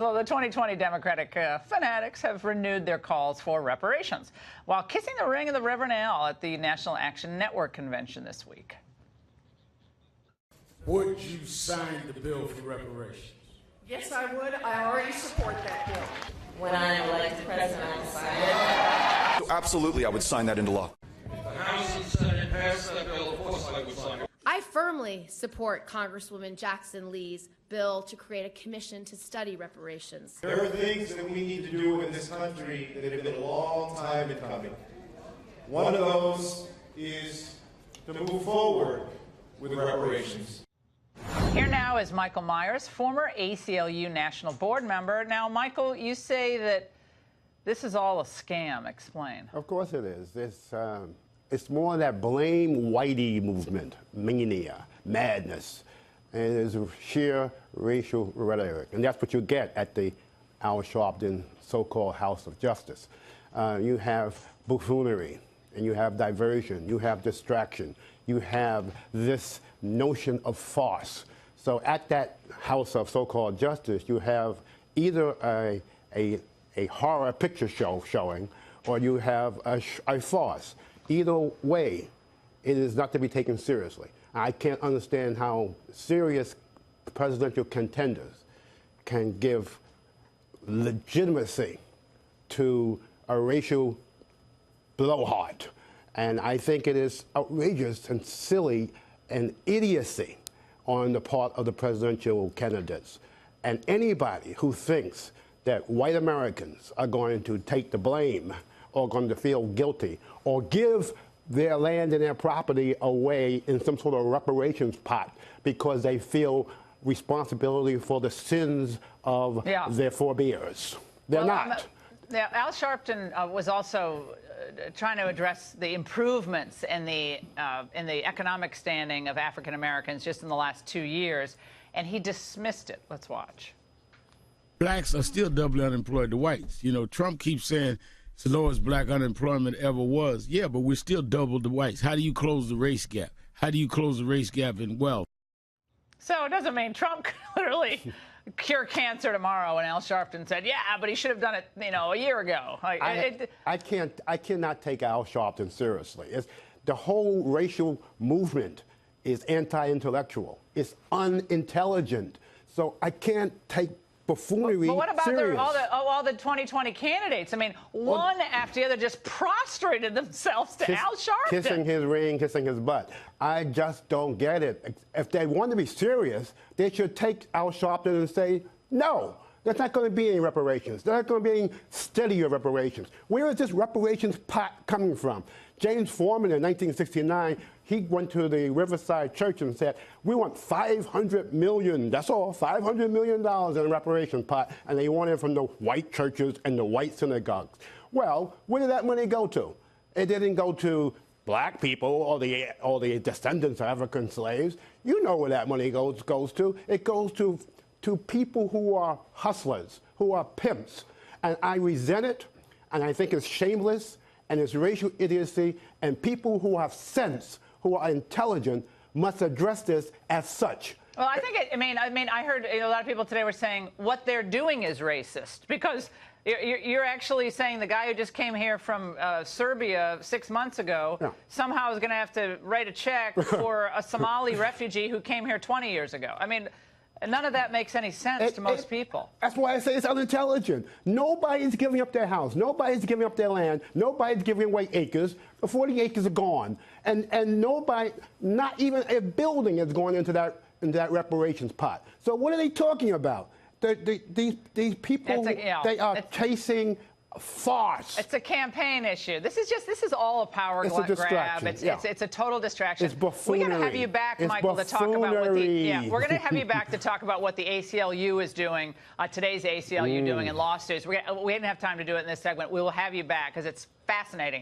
Well, the 2020 Democratic fanatics have renewed their calls for reparations while kissing the ring of the Reverend Al at the National Action Network convention this week. Would you sign the bill for reparations? Yes, I would. I already support that bill. When I am elected president, I will sign it. Absolutely, I would sign that into law. If the House and Senate pass that bill, of course I would sign it. I firmly support Congresswoman Jackson Lee's bill to create a commission to study reparations. There are things that we need to do in this country that have been a long time in coming. One of those is to move forward with reparations. Here now is Michael Meyers, former ACLU National Board member. Now, Michael, you say that this is all a scam. Explain. Of course it is. It's more that blame Whitey movement, mania, madness, and it's sheer racial rhetoric. And that's what you get at the Al Sharpton so-called House of Justice. You have buffoonery, and you have diversion, you have distraction, you have this notion of farce. So at that House of so-called Justice, you have either a horror picture show showing, or you have a farce. Either way, it is not to be taken seriously. I can't understand how serious presidential contenders can give legitimacy to a racial blowhard. And I think it is outrageous and silly and idiocy on the part of the presidential candidates. And anybody who thinks that white Americans are going to take the blame or going to feel guilty or give their land and their property away in some sort of reparations pot because they feel responsibility for the sins of their forebears. They're not. Al Sharpton was also trying to address the improvements in the economic standing of African Americans just in the last 2 years, and he dismissed it. Let's watch. Blacks are still doubly unemployed to whites. You know, Trump keeps saying it's the lowest black unemployment ever was. Yeah, but we're still double the whites. How do you close the race gap? How do you close the race gap in wealth? So it doesn't mean Trump could literally cure cancer tomorrow. And Al Sharpton said, yeah, but he should have done it, a year ago. I cannot take Al Sharpton seriously. The whole racial movement is anti-intellectual. It's unintelligent. So I can't take buffoonery But what about serious. all the 2020 candidates? I mean, one after the other just prostrated themselves to Al Sharpton. Kissing his ring, kissing his butt. I just don't get it. If they want to be serious, they should take Al Sharpton and say, no, there's not going to be any reparations. There's not going to be any steadier reparations. Where is this reparations pot coming from? James Foreman in 1969, he went to the Riverside Church and said, we want $500 million, that's all, $500 million in a reparations pot, and they want it from the white churches and the white synagogues. Well, where did that money go to? It didn't go to black people or the descendants of African slaves. You know where that money goes to. It goes to people who are hustlers, who are pimps. And I resent it, and I think it's shameless, and it's racial idiocy, and people who have sense, who are intelligent, must address this as such. Well, I think I heard a lot of people today were saying what they're doing is racist because you're actually saying the guy who just came here from Serbia 6 months ago somehow is going to have to write a check for a Somali refugee who came here 20 years ago. I mean, none of that makes any sense to most people. That's why I say it's unintelligent. Nobody's giving up their house. Nobody's giving up their land. Nobody's giving away acres. The 40 acres are gone. And nobody, not even a building is going into that reparations pot. So what are they talking about? These people, they are chasing farce. It's a campaign issue. This is all a power grab. It's a total distraction. It's buffoonery. We're going to have you back, Michael, to talk about what we're going to have you back to talk about what the ACLU is doing, today's ACLU doing in lawsuits. We didn't have time to do it in this segment. We will have you back because it's fascinating.